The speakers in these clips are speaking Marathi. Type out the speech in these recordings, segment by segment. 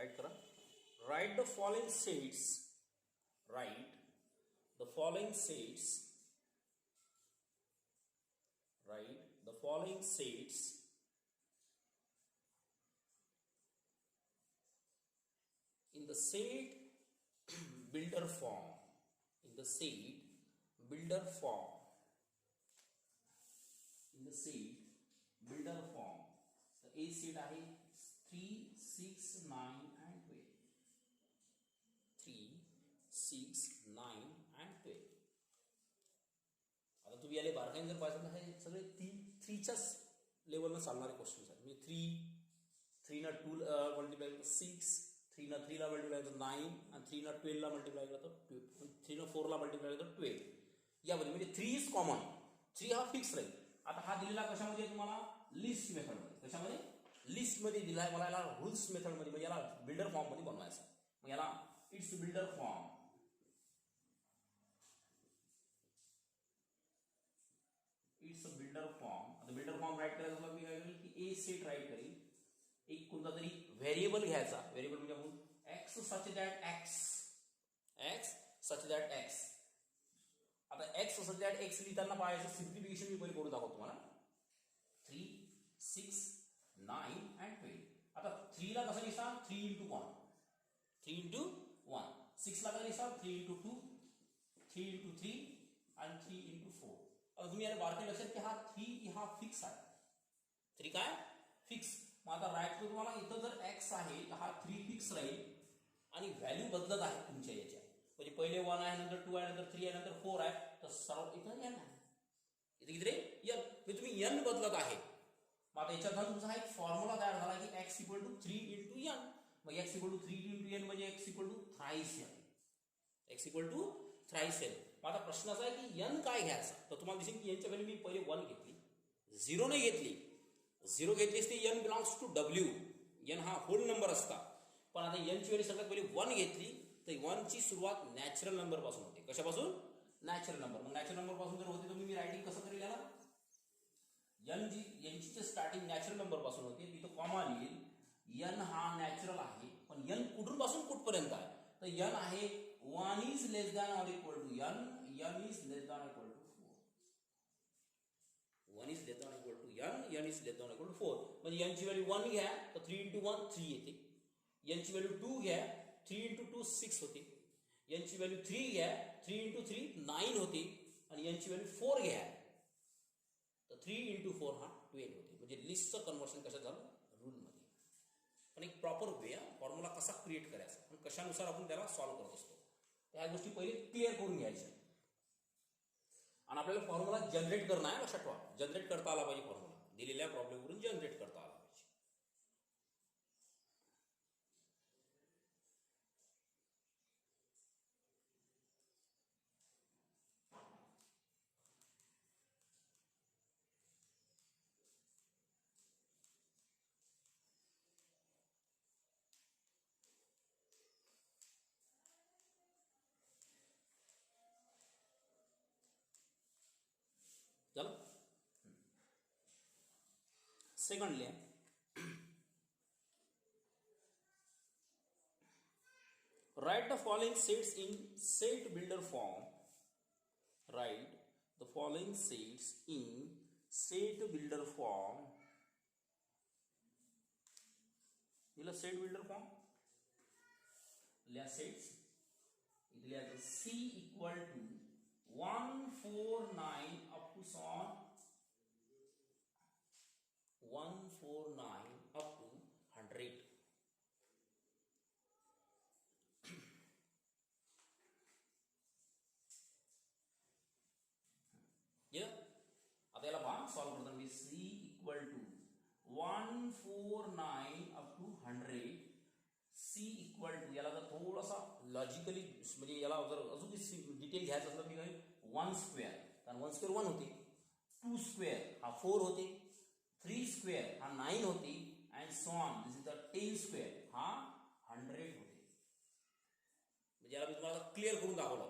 राइट करा. Write the following sets. Write the following sets. Write the following sets in the set builder form. In the set builder form. In the set builder form. The A set आहे 3, 6, 9 and 12. 3, 6, 9 and 12. आता तुम्ही याले बारकाईने जर पाहिजे तर हे सगळे 3च्याच लेवलनं चालणारे क्वेश्चन्स आहेत. म्हणजे 3 न 2 मल्टिप्लाय केलं तर 6, 3 न 3 ला मल्टिप्लाय केलं तर 9 आणि 3 न 12 ला मल्टिप्लाय केलं तर 12, 3 न 4 ला मल्टिप्लाय केलं तर 12. यामध्ये म्हणजे 3 इज कॉमन. 3 हा फिक्स राहील. आता हा दिलेला कशामध्ये तुम्हाला लिस्ट मेथडमध्ये. कशामध्ये लिस्टमध्ये दिला आहे मला. याला रूल्स मेथडमध्ये म्हणजे याला बिल्डर फॉर्ममध्ये बनवायचं. मग याला its builder form. It's builder form. आता बिल्डर फॉर्म राईट करायचं मी काय करेल की ए सेट राईट करेल. एक कोणता तरी व्हेरिएबल घ्यायचा. व्हेरिएबल म्हणजे आपण x such that x. X such that x. आता एक्स सच दॅट एक्स लिहिताना पाहायचं सिम्प्लिफिकेशन मी पहिले करून दाखवतो तुम्हाला. 3, 6, 9 and 12. आता 3 ला कसं लिहिसा 3 into 1. 3 into 1. 6 ला कसं लिहिसा 3 into 2, 3 into 3 आणि 3 into 4. आता तुम्ही याला बारकाईने लक्षात की हा 3 हा फिक्स आहे. 3 काय फिक्स. मग आता राईट टू तुम्हाला इथं जर एक्स आहे तर हा 3 फिक्स राहील आणि व्हॅल्यू बदलत आहे तुमच्या याच्या. म्हणजे पहिले 1 आहे, नंतर 2 आहे, नंतर 3 आहे, नंतर 4 आहे. तर सर्व इथं n आहे. इथे किती रे n. म्हणजे तुम्ही n बदलत आहे. मग आता याच्यात तुमचा हा एक फॉर्म्युला तयार झाला की x equal to 3 into n. मग x equal to 3 into n म्हणजे x equal to thrice n. x equal to thrice n. मग आता प्रश्न असा आहे की n काय घ्यायचा. तर तुम्हाला दिसेल की n च्या व्हॅल्यू मी पहिले 1 घेतली, 0 नाही घेतली. 0 घेतली असते n belongs to w. n हा होल नंबर असता. पण आता n ची व्हॅल्यू सगळ्यात पहिले 1 घेतली. तर 1 ची सुरुवात नॅचरल नंबर पासून होते. कशापासून नॅचरल नंबर. मग नॅचरल नंबर पासून जर होते तर मी रायटिंग कसं करेल याला. यांची जे स्टार्टिंग नॅचरल नंबर पासून होते तिथं कॉमा लिहिल. n हा नॅचरल आहे पण n कुठून पासून कुठपर्यंत आहे. तर n आहे 1 is less than or equal to n. n is less than equal to 4. 1 is less than equal to n. n is less than equal to 4. म्हणजे n ची व्हॅल्यू 1 घ्या तर 3 into 1 3 येते. n ची व्हॅल्यू 2 घ्या 3 into 2 6 होते. n ची व्हॅल्यू 3 घ्या 3 into 3 9 होते. आणि n ची व्हॅल्यू 4 घ्या तर 3 into 4 हा 12 होते. म्हणजे लिस्टचं कन्व्हर्शन कशात झालं रूलमध्ये. पण एक प्रॉपर वे फॉर्म्युला कसा क्रिएट करायचा आणि कशानुसार आपण त्याला सॉल्व्ह करत असतो त्या गोष्टी पहिले क्लिअर करून घ्यायच्या. आणि आपल्याला फॉर्म्युला जनरेट करणं आहे. लक्षात ठेवा जनरेट करता आला पाहिजे. फॉर्म्युला दिलेल्या प्रॉब्लेमवरून जनरेट करता आला पाहिजे. चलो secondly write the following sets in set builder form. Write the following sets in set builder form. दिला सेट बिल्डर फॉर्म लिहा सेट्स. इथे लिहायचं c equal to 1, 4, 9 up to 149 up to 100. आता याला पहा सॉल्व करताना मी c equal to 149 up to 100. c equal to याला जर थोडासा लॉजिकली म्हणजे याला जर अजून डिटेल घ्यायचं असलं मी काय 1 स्क्वेअर. कारण 1 स्क्वेअर 1 होते. 2 स्क्वेअर हा 4 होते. 3 स्क्वेअर हा 9 होते. And so on this is the 10 square हा 100 होते. म्हणजे याला मी तुम्हाला क्लिअर करून दाखवलं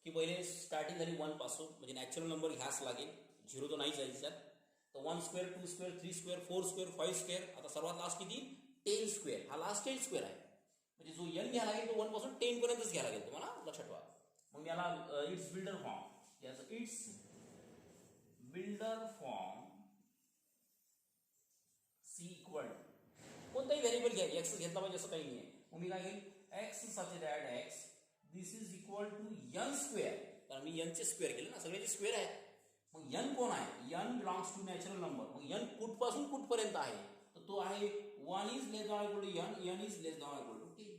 की पहिले स्टार्टिंग झाली 1 पासून म्हणजे नॅचरल नंबर घ्यास लागेल. 0 तर नाही जायच्यात. तर 1 square 2 square 3 square 4 square 5 square. आता सर्वात लास्ट किती 10 स्क्वेअर. हा लास्ट 10 स्क्वेअर आहे. म्हणजे जो n घ्यायला लागेल तो 1 पासून 10 पर्यंतच घ्यायला लागेल तुम्हाला लक्षात ठेवा. मग याला इट्स बिल्डर फॉर्म, याचं its builder form c equal कोणताही व्हेरिएबल घ्या, एक्स घेतला पाहिजे असं काही नाही आहे. मग मी काय घेईल, x such that x this is equal to n square, कारण मी n चे स्क्वेअर केले ना, सगळ्याचे स्क्वेअर आहे. मग n कोण आहे, n belongs to natural number. मग n कुठपासून कुठपर्यंत आहे, तर तो आहे 1 is less than equal to n is less than equal to 10.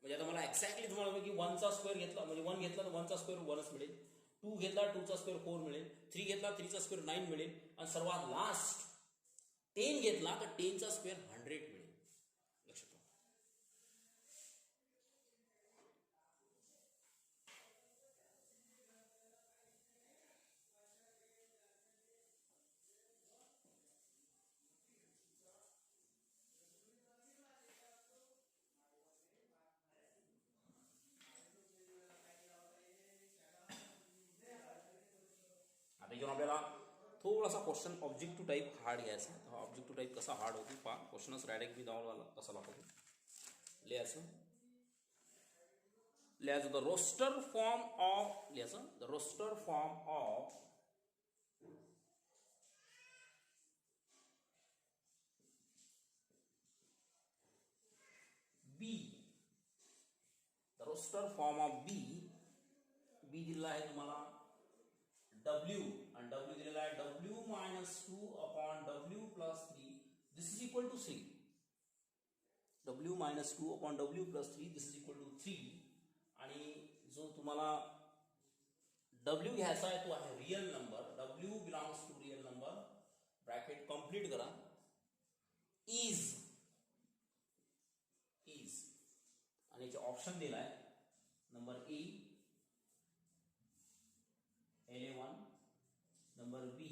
म्हणजे आता मला एक्झॅक्टली तुम्हाला की 1 चा स्क्वेअर घेतला म्हणजे 1 घेतला तर 1 चा स्क्वेअर 1च मिळेल, 2 घेतला 2 चा स्क्वेअर 4 मिळेल, 3 घेतला 3 चा स्क्वेअर 9 मिळेल, आणि सर्वात लास्ट 10 घेतला तर 10 चा स्क्वेअर 100 मिळेल. लक्षात ठेवा. आता इथून आपल्याला थोडासा क्वेश्चन ऑब्जेक्टिव्ह टाईप हार्ड घ्यायचा. हा ऑब्जेक्टिव्ह टाईप कसा हार्ड होतो पहा. क्वेश्चनच डायरेक्ट बी दावला कसा लागतो लिहायचं. लिहायचं द रोस्टर फॉर्म ऑफ, लिहायचं the roster form of B, the roster form of B. B दिलेला आहे तुम्हाला W, आणि W दिलेला आहे W minus 2 upon W plus 3 this is equal to 3. W minus 2 upon W plus 3 this is equal to 3. आणि जो तुम्हाला W घ्यायचा आहे तो आहे real number. W belongs to real number, bracket complete करा. इज आणि याचे ऑप्शन दिला आहे number A 11, number B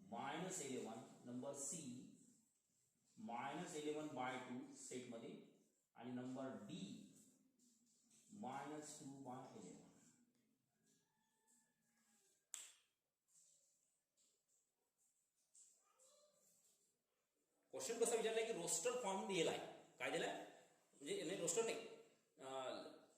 -11, number C -11/2 सेटमध्ये, आणि नंबर डी -2/11. क्वेश्चन कसा विचारलाय की रोस्टर फॉर्म दिलाय, काय दिलाय म्हणजे रोस्टर नाही,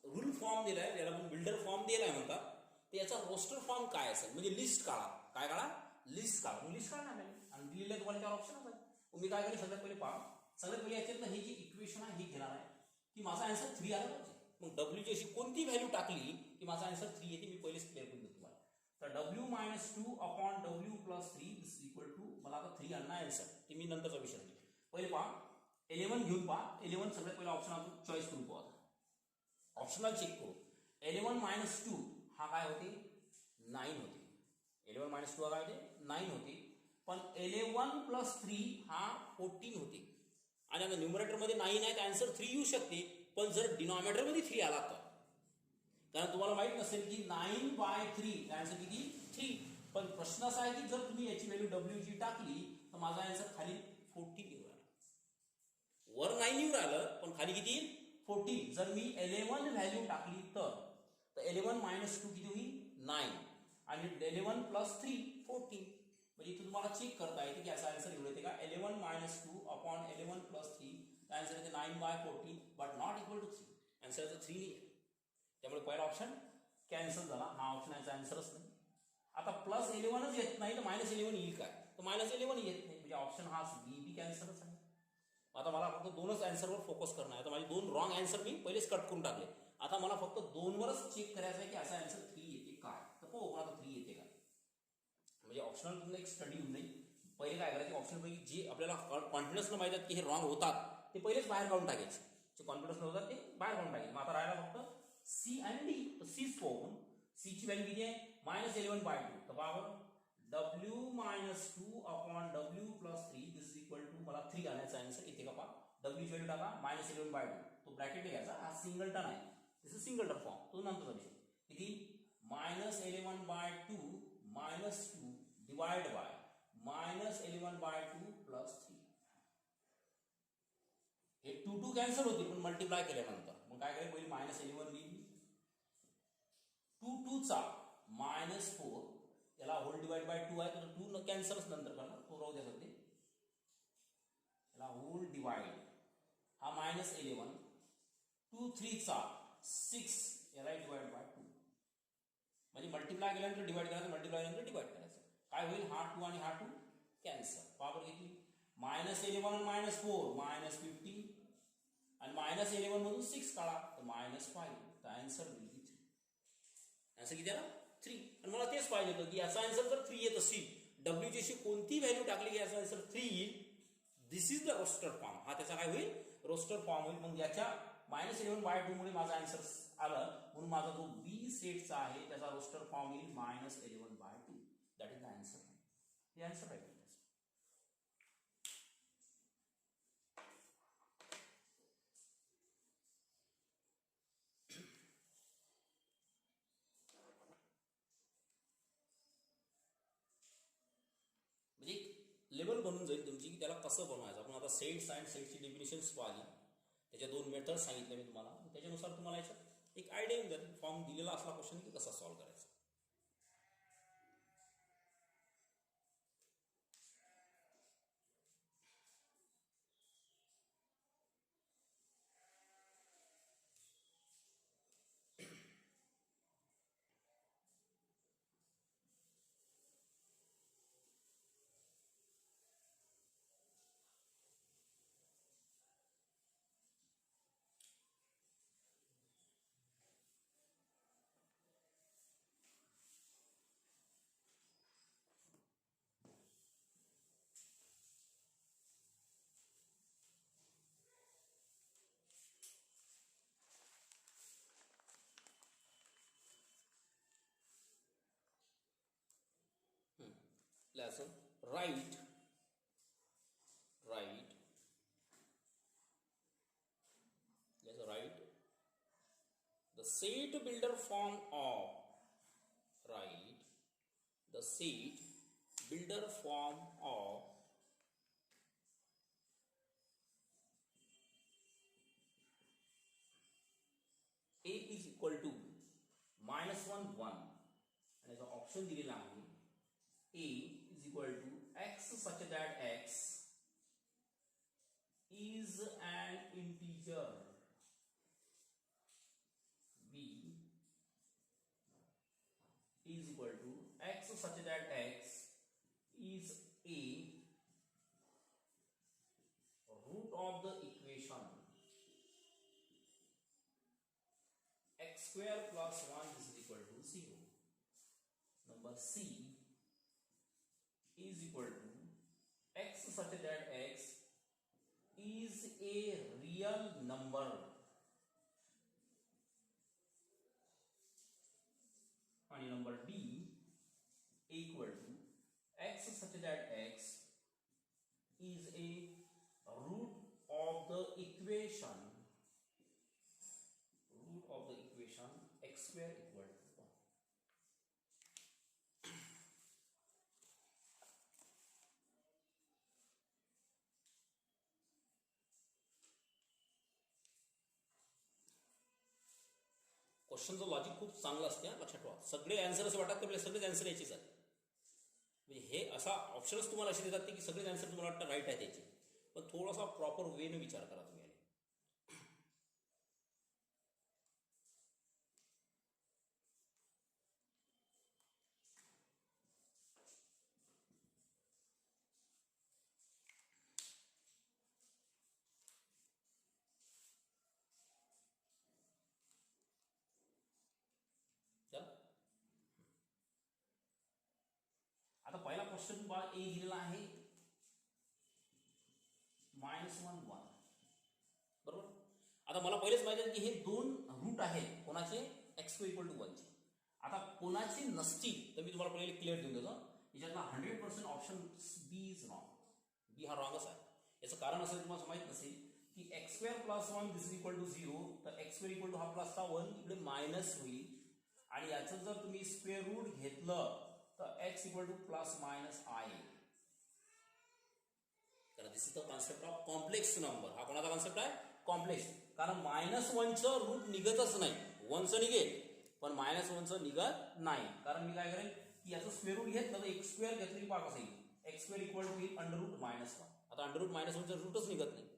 रूल फॉर्म दिलाय, याला आपण बिल्डर फॉर्म दिलाय म्हणतात. तर याचा रोस्टर फॉर्म काय असेल, म्हणजे लिस्ट काढा. काय काढा, लिस्ट काढा. मग लिस्ट काढा आणि दिलेल्या तुम्हाला चार ऑप्शन आहे. मग मी काय करेन, सगळ्यात पहिले पहा, सगळ्यात पहिले याच्यात हे जे इक्वेशन आहे हे घेणार आहे की माझा आन्सर 3 आला पाहिजे. मग W ची अशी कोणती व्हॅल्यू टाकली की माझा आन्सर 3 येते, मी पहिलेच क्लिअर करून देतो तुम्हाला. तर W minus 2 upon W plus 3 this equal to, मला आता 3 आणणार आन्सर, ते मी नंतरचा विषय नाही. पहिले पहा 11 घेऊन पहा. 11 सगळ्यात पहिला ऑप्शन आपण चॉईस करून पाहू. ऑप्शनल चेक करू. 11 मायनस 2 हा काय होते, 9 होते. 11 मायनस 2 हा काय होते, 9 होते. पण 11 प्लस 3 हा 14 होते. आणि आता न्यूमरेटर मध्ये 9 आहे, आन्सर 3 येऊ शकते. पण जर डिनॉमिनेटर मध्ये 3 आला तर, कारण तुम्हाला माहित नसेल की 9/3 आन्सर किती, 3. पण प्रश्न असा आहे की जर तुम्ही याची व्हॅल्यू W ची टाकली तर माझा आन्सर खाली 14 येऊ राहिला. वर 9 येऊ राहिलं पण खाली किती, 14. जर मी 11 व्हॅल्यू टाकली तर 11 मायनस 2 किती होईल, 9, आणि 11 प्लस 3 14. म्हणजे इथे तुम्हाला चेक करता येते की याचा आन्सर एवढं येते का, 11 मायनस 2 अपॉन 11 प्लस 3 आन्सर येते 9/14, but not equal to 3. Answer याचा 3 नाही आहे. त्यामुळे पहिला ऑप्शन कॅन्सल झाला, हा ऑप्शन याचा आन्सरच नाही. आता प्लस 11च येत नाही तर -11 येईल काय, तर -11 येत नाही, म्हणजे ऑप्शन हा बी कॅन्सलच आहे. आता मला फक्त 2च आन्सरवर फोकस करणं आहे. आता माझे 2 रॉंग आन्सर मी पहिलेच कट करून टाकले. आता मला फक्त 2वरच चेक करायचं आहे की असा आन्सर 3 येते काय, तर हो आता 3 येते का. म्हणजे ऑप्शनल तुम्हाला एक स्टडी होऊन जाईल. पहिले काय करायचे, ऑप्शन पैकी जे आपल्याला कॉन्फिडन्स न माहिती आहेत की हे रॉंग होतात ते पहिलेच बाहेर काढून टाकायचे. जे कॉन्फिडन्स न होतात ते बाहेर काढून टाकायचे. मग आता राहिला फक्त सी आणि डी. तर सीच पाहून, सी ची व्हॅल्यू किती आहे, -11/2. तर पहा W minus 2 upon W plus 3 this is equal to, मला 3 आणायचा आन्सर येते का पहा. W ची व्हॅल्यू टाका -11/2, तो ब्रॅकेट घ्यायचा, हा सिंगलटन आहे, दिस इज सिंगलटन फॉर्म, तो नंतरचा विषय. किती, -11/2 मायनस 2 डिवाइड बाय -11/2 प्लस 3. हे 2 कॅन्सल होतील पण मल्टिप्लाय केल्यानंतर मग काय करेल, पहिले -11 लिहिली, 2 2 -4, याला होल डिवाइड बाय 2 आहे तर 2 कॅन्सलच नंतर करणार, तो राहू द्या सध्या. याला होल डिवाइड हा -11 2 3 6 याला डिवाइड बाय 2 म्हणजे मल्टिप्लाय केल्यानंतर डिवाइड करायचं, मल्टिप्लाय केल्यानंतर डिवाइड करायचं. काय होईल, हा 2 आणि हा 2 कॅन्सल. पॉवर किती, -11 आणि -4 -15 आणि -11 मधून 6 काढा तर -5. तर आन्सर विल बी 3. आन्सर किती आला, 3. आणि मला तेच पाहिजे होतं की याचा आन्सर जर 3 येत असेल, डब्ल्यूची अशी कोणती व्हॅल्यू टाकली की याचा आन्सर 3 येईल, दिस इज द रोस्टर फॉर्म. हा त्याचा काय होईल, रोस्टर फॉर्म होईल. मग याच्या -11/2 मुळे माझा आन्सर आलं, म्हणून माझा जो बी सेटचा आहे त्याचा रोस्टर फॉर्म येईल -11/2. That is the answer. हे आन्सर आहे. म्हणजे एक लेवल बनून जाईल तुमची की त्याला कसं बनवायचं. आपण आता सेट्स अँड सेट्सची डेफिनेशन्स पाहिली, त्याच्या 2 मेथड सांगितल्या मी तुम्हाला. त्याच्यानुसार तुम्हाला याच्यात एक आयडिया येऊन जाईल फॉर्म दिलेला असला क्वेश्चन की कसा सॉल्व्ह करायचा. Lesson, write the set builder form of A is equal to -1 1 आणि याचा ऑप्शन दिलेला आहे A is equal to x such that x is an integer, B is equal to x such that x is a root of the equation x square plus 1 is equal to 0. Number C is equal to x such that x is a real number and number D equal to x such that x is a root of the equation x square equal to 1. क्वेश्चनचं logic खूप चांगलं असते, लक्षात ठेवा. सगळे आन्सर असे वाटतात की सगळेच आन्सर याचेच आहेत. म्हणजे हे असा ऑप्शनच तुम्हाला असे देतात की सगळेच आन्सर तुम्हाला वाटतं राईट आहे त्याचे, पण थोडासा प्रॉपर वेने विचार करा तुम्ही. आता पहिला क्वेश्चन बा ए दिलेला आहे -1 1, बरोबर. आता मला पहिलेच माहिती आहे की हे 2 रूट आहेत कोणाचे, x2 = 1 चे. आता कोणाचे नसतील तर मी तुम्हाला पहिले क्लिअर देऊन देतो. याच्यातला 100% ऑप्शन बी इज रॉंग. बी हा रॉंगच आहे. याचं कारण असं तुम्हाला माहित नसेल की x2 + 1 this is equal to 0, तर x2 हा प्लसचा 1 इकडे मायनस होईल आणि याचं जर तुम्ही स्क्वेअर रूट घेतलं तर x = ±i. तर this is the concept of complex number. हा कोणाचा कॉन्सेप्ट आहे, कॉम्प्लेक्स. कारण -1चं रूट निघतच नाही, 1चं निघेल पण -1चं निघत नाही. कारण मी काय करेन की याचं स्क्वेअर रूट घेतलं तर x2 घेतलं की कसं येईल, x2 = √-1. आता √-1चं रूटच निघत नाही,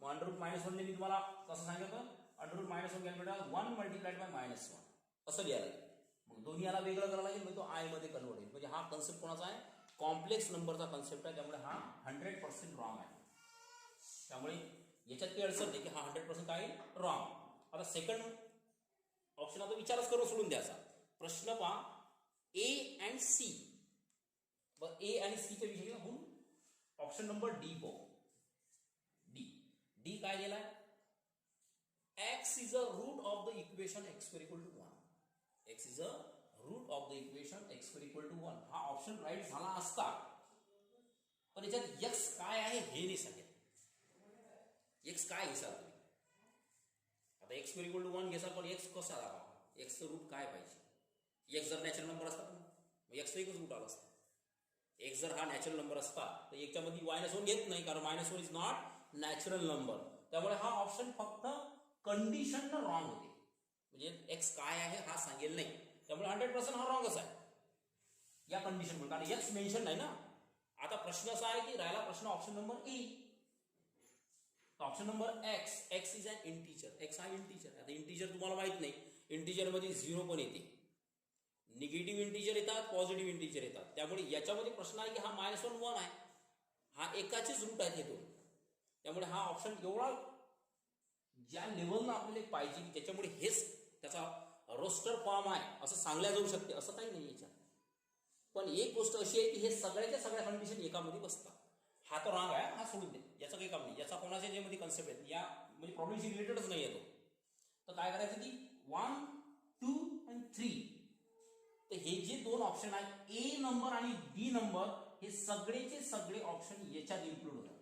मग अंडर रूट -1 ने मी तुम्हाला कसं सांगितलं, अंडर रूट -1 घ्यायला बेटा 1 मल्टिप्लाइड बाय -1 असं लिहायला लागेल. मग दोन्ही याला वेगळं करायला लागेल, मग तो आय मध्ये कन्वर्ट होईल. म्हणजे हा कन्सेप्ट कोणाचा आहे, कॉम्प्लेक्स नंबरचा कन्सेप्ट आहे. त्यामुळे हा 100% रॉंग आहे. त्यामुळे याच्यात काही अडचण नाही की हा 100% काय रॉंग. आता सेकंड ऑप्शन आता विचारच करून सोडून द्यायचा. प्रश्न पहा, ए अँड सी. ए आणि सीच्या विषयी होऊन ऑप्शन नंबर डी पो. डी काय दिलाय, x is a root of the equation x square equal to 1. x is a root of the equation x square equal to 1. हा ऑप्शन राईट झाला असता, पण याच्यात x काय आहे हे नाही सांगितलं. x काय घेसाल तुम्ही, आता x square equal to 1 घेसाल, पण x कसा आला, x चं रूट काय पाहिजे. x जर नॅचरल नंबर असता मग x चं एकच रूट आला असता. x जर हा नॅचरल नंबर असता तर याच्यामध्ये -1 घेत नाही, कारण -1 इज नॉट नॅचरल नंबर. त्यामुळे हा ऑप्शन फक्त कंडिशन रॉंग होते, म्हणजे एक्स काय आहे हा सांगेल नाही. त्यामुळे 100% हा रॉंगच आहे या कंडिशनमुळे, कारण एक्स मेन्शन नाही ना. आता प्रश्न असा आहे की राहिला प्रश्न option number A. Option number x is an integer. X हा इंटीजर. आता इंटीजर तुम्हाला माहित नाही, इंटीजर मध्ये 0 पण येते, निगेटिव्ह इंटीजर येतात, पॉझिटिव्ह इंटीजर येतात. त्यामुळे याच्यामध्ये प्रश्न आहे की हा -1 1 आहे, हा एकाचेच रूट आहेत हे दोन. त्यामुळे हा ऑप्शन एवढा ज्या लेवलला आपल्याला पाहिजे की त्याच्यामुळे हेच त्याचा रोस्टर फॉर्म आहे असं सांगल्या जाऊ शकते, असं काही नाही याच्यात. पण एक गोष्ट अशी आहे की हे सगळ्याच्या सगळ्या कंडिशन एकामध्ये बसतात. हा तो रॉंग आहे, हा सोडून दे, याचं काही काम नाही. याचा कोणाच्या जे मध्ये कन्सेप्ट आहे या म्हणजे प्रॉब्लेमशी रिलेटेडच नाही येतो. तर काय करायचं की 1 2 आणि 3, तर हे जे दोन ऑप्शन आहेत ए नंबर आणि बी नंबर, हे सगळेचे सगळे ऑप्शन याच्यात इन्क्लूड होतात.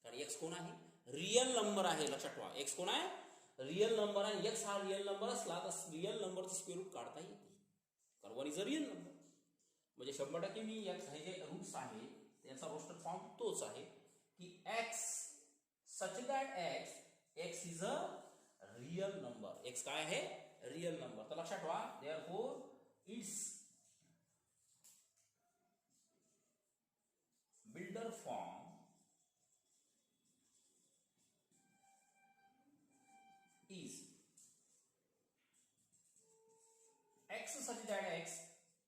कारण एक्स कोण आहे, रियल नंबर आहे. लक्षात ठेवा, एक्स कोण आहे, रियल नंबर आहे. एक्स हा रियल नंबर असला तर रियल नंबरचं स्क्वेअर रूट काढता येते, कारण 1 इज अ रियल नंबर. म्हणजे 100% मी एक्स हे जे रूट्स आहे त्याचा रोस्टर फॉर्म तोच आहे की x such that x is a real number. X काय आहे, रियल नंबर. तर लक्षात ठेवा, therefore it's builder form is x such that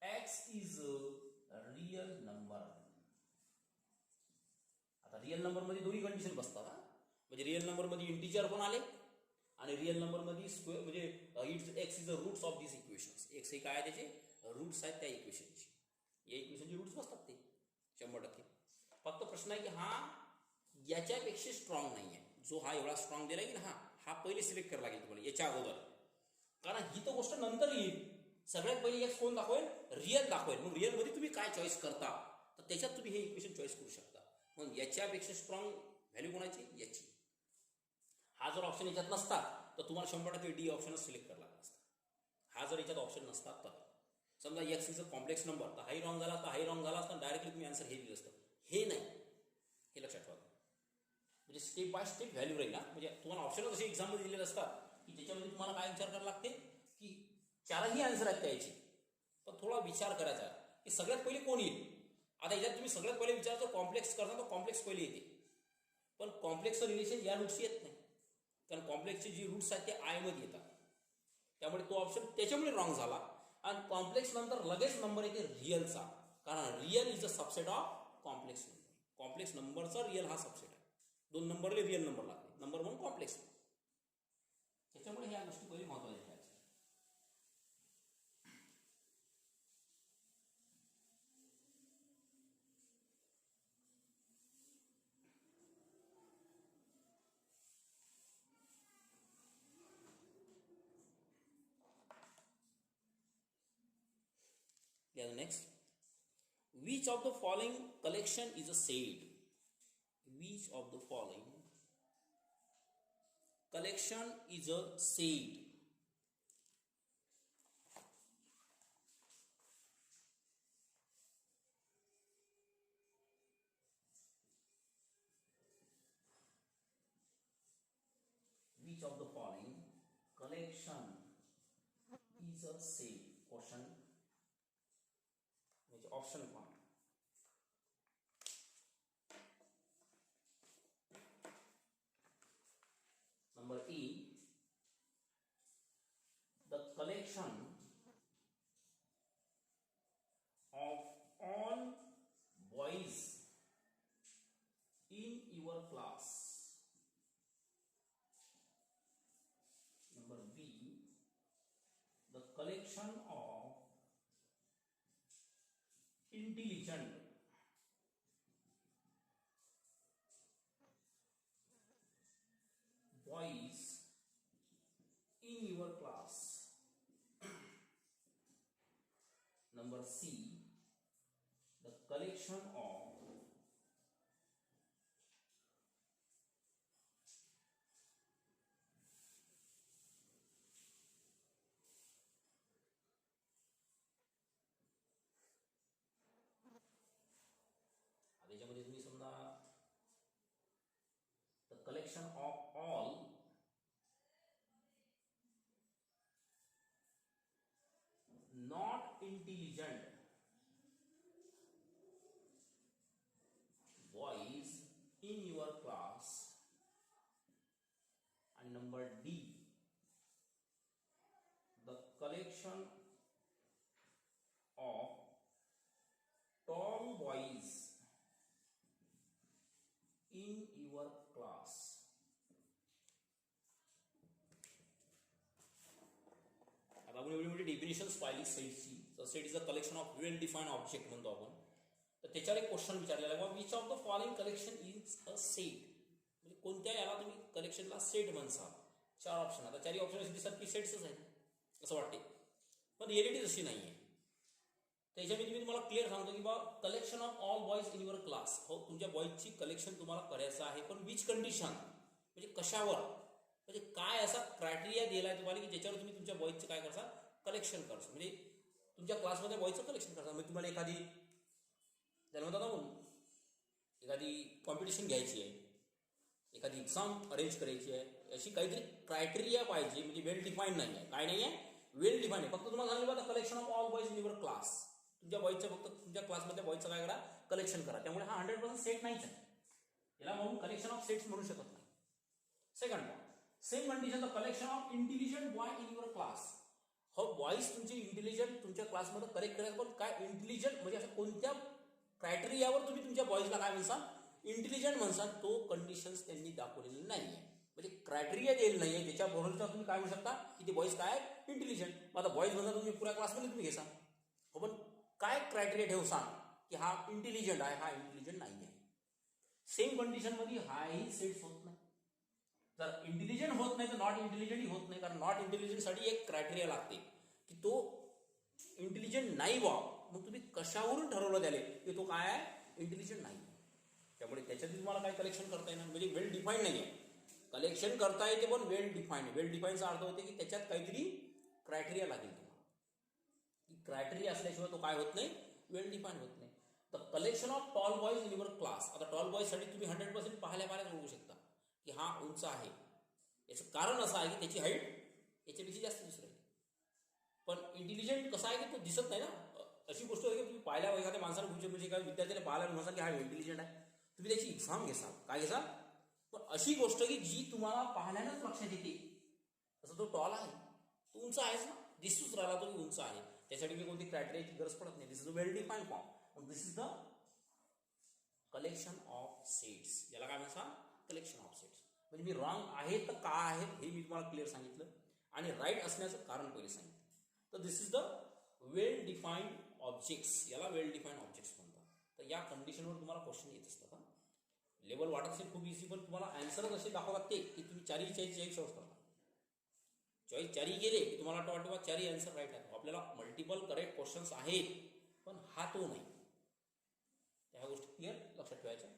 x is a real number. आता रियल नंबर मध्ये दोन्ही कंडिशन बसतात. म्हणजे रियल नंबर मध्ये इंटीजर पण आले आणि रियल नंबर मध्ये स्क्वेअर, म्हणजे x is the roots of this equations. X हे काय त्याचे रूट्स आहेत त्या इक्वेशनचे. या इक्वेशनचे रूट्स बसतात ते 100%. फक्त प्रश्न आहे की हा याच्यापेक्षा स्ट्रॉंग नाही आहे. जो हा एवढा स्ट्रॉंग दिला की हा पहिले सिलेक्ट करायला लागेल तुम्हाला याच्या अगोदर, कारण ही तर गोष्ट नंतर येईल. सगळ्यात पहिले एक्स कोण दाखवेल, रियल दाखवेल. मग रियल मध्ये तुम्ही काय चॉईस करता तर त्याच्यात तुम्ही हे इक्वेशन चॉईस करू शकता. मग याच्यापेक्षा स्ट्रॉंग व्हॅल्यू कोणाची, याची. हा जर ऑप्शन याच्यात नसता तर तुम्हाला 100% डी ऑप्शनच सिलेक्ट करायला लागला असता. हा जर याच्यात ऑप्शन नसता तर समजा x is a complex number, तर हाही रॉंग झाला असता, हाही रॉंग झाला असता, डायरेक्टली तुम्ही आन्सर हे दिलं असतं. हे नाही, हे लक्षात ठेवा. म्हणजे स्टेप बाय स्टेप व्हॅल्यू राहील ना. म्हणजे तुम्हाला ऑप्शन असे एक्झाममध्ये दिलेले असतात की ज्याच्यामध्ये तुम्हाला काय विचार करायला लागते की 4ही आन्सर आहेत त्याची, पण थोडा विचार करायचा की सगळ्यात पहिले कोण येईल. आता याच्यात तुम्ही सगळ्यात पहिले विचारायचं कॉम्प्लेक्स करता, तर कॉम्प्लेक्स पहिले येते. पण कॉम्प्लेक्सचं रिलेशन या रूट्सशी येत नाही, कारण कॉम्प्लेक्सचे जे रूट्स आहेत ते आय मध्ये येतात. त्यामुळे तो ऑप्शन त्याच्यामुळे रॉंग झाला. आणि कॉम्प्लेक्स नंतर लगेच नंबर येते रिअलचा, कारण real is a subset of complex number. Complex नंबरचा रिअल हा सबसेट आहे. 2 नंबरले रिअल नंबर लागते, नंबर 1 कॉम्प्लेक्स. त्याच्यामुळे ह्या गोष्टी पहिले महत्वाच्या आहेत. Yeah, next. Which of the following collection is a said? Which of the following collection is a said? Which of the following collection is a said? Question म्हणजे option 1. collection of all boys in your class. Number B, the collection of intelligent boys in your class. Number C, the collection of त्याच्यामध्ये तुम्ही समजा the collection of all not intelligent boys in your class. And number D, the collection of tall boys in your class. आता आपण एवढी मोठी डेफिनेशन्स पाहिली सेटची. तर set is the collection of well defined object म्हणतो आपण. तर त्याच्यावर एक क्वेश्चन विचारलेला आहे, which of the following collection is a set. म्हणजे कोणत्या याला तुम्ही कलेक्शनला सेट म्हणसाल. 4 ऑप्शन. आता 4 ऑप्शन असे दिसतात की सेट्सच आहे असं वाटते, पण रिअलिटी तशी नाही आहे. त्याच्यामध्ये मी तुम्हाला क्लिअर सांगतो की बा collection of all boys in your class. हो, तुमच्या बॉयजची कलेक्शन तुम्हाला करायचं आहे, पण विच कंडिशन म्हणजे कशावर, म्हणजे काय असा क्रायटेरिया दिला आहे तुम्हाला की ज्याच्यावर तुम्ही तुमच्या बॉयजचं काय करता, कलेक्शन करता. म्हणजे तुमच्या क्लासमध्ये बॉयजचं कलेक्शन करता. म्हणजे तुम्हाला एखादी त्याला म्हणतात ना, एखादी कॉम्पिटिशन घ्यायची आहे, एखादी एक्झाम अरेंज करायची आहे, अशी काहीतरी क्रायटेरिया पाहिजे. म्हणजे वेल डिफाईन्ड नाही आहे. काय नाही आहे, वेल डिफाईन्ड आहे. फक्त तुम्हाला सांगितलं बघा collection of all boys in your class. तुमच्या बॉयजचं फक्त तुमच्या क्लासमधल्या बॉयजचं काय करा, कलेक्शन करा. त्यामुळे हा 100% सेट नाहीच आहे. याला म्हणून कलेक्शन ऑफ सेट्स म्हणू शकत नाही. Second point, same condition the collection of intelligent boy in your class. हो, बॉयज तुमचे इंटेलिजंट तुमच्या क्लासमध्ये करेक्ट करायचं, पण काय इंटेलिजंट म्हणजे असं कोणत्या क्रायटेरियावर तुम्ही तुमच्या बॉयजला काय म्हणसाल, इंटेलिजंट म्हणसाल, तो कंडिशन्स त्यांनी दाखवलेली नाही आहे. म्हणजे क्रायटेरिया दिलेलं नाही आहे, त्याच्या बरोबर तुम्ही काय म्हणू शकता की ते बॉयज काय आहे, इंटेलिजंट. मग आता बॉयज म्हणता तुम्ही पुऱ्या क्लासमध्ये तुम्ही घेसाल, हो, पण काय क्रायटेरिया ठेवू सांग की हा इंटेलिजंट आहे, हा इंटेलिजंट नाही आहे. सेम कंडिशनमध्ये हाही सेट्स होत नाही. जर इंटेलिजंट होत नाही तर नॉट इंटेलिजंटही होत नाही. कारण नॉट इंटेलिजंटसाठी एक क्रायटेरिया लागते की तो इंटेलिजंट नाही व्हा. मग तुम्ही कशावरून ठरवलं त्याला की तो काय आहे, इंटेलिजंट नाही. त्यामुळे त्याच्यातून तुम्हाला काय कलेक्शन करता येणार, म्हणजे वेल डिफाईन्ड नाही आहे. कलेक्शन करता येते पण वेल डिफाईन्ड. वेल डिफाईनचा अर्थ होते की त्याच्यात काहीतरी क्रायटेरिया लागेल तुम्हाला. की क्रायटेरिया असल्याशिवाय तो काय होत नाही, वेल डिफाईन होत नाही. तर collection of tall boys in your class. आता टॉल बॉयजसाठी तुम्ही 100% पाहायला ओळखू शकता की हा उंच आहे. याचं कारण असं आहे की त्याची हाईट याच्यापेक्षा जास्त दिसत आहे. पण इंटेलिजंट कसं आहे की तो दिसत नाही ना. अशी गोष्ट आहे की तुम्ही पाहिल्या एखाद्या माणसाला म्हणजे एखाद्या विद्यार्थ्याला पाहायला म्हणसाल की हा इंटेलिजंट आहे, तुम्ही त्याची एक्झाम घेसाल, काय घेसाल. पण अशी गोष्ट की जी तुम्हाला पाहिल्यानंच लक्षात येते, तसं तो टॉल आहे, तो उंच आहेच ना, दिसूच राहिला तो उंच आहे. त्यासाठी मी कोणती क्रायटेरियाची गरज पडत नाही. This is a well defined form. This is the collection of sets. याला काय म्हणतात, कलेक्शन ऑफ सेट्स. म्हणजे मी रॉंग आहे तर का आहे हे मी तुम्हाला क्लिअर सांगितलं, आणि राईट असण्याचं कारण पहिले सांगितलं. तर this is the well defined objects. याला वेल डिफाईन्ड ऑब्जेक्ट्स म्हणतात. तर या कंडिशनवर तुम्हाला क्वेश्चन येत असतात. लेवल वाटत असेल खूप इझी, पण तुम्हाला आन्सरच असे दाखवा लागते की तुम्ही 4 चॉईस चॉईस करता. चॉईस 4 गेले की तुम्हाला वाटतं 4 आन्सर राईट आहे. आपल्याला मल्टिपल करेक्ट क्वेश्चन्स आहेत, पण हा तो नाही. त्या गोष्टी क्लिअर लक्षात ठेवायच्या.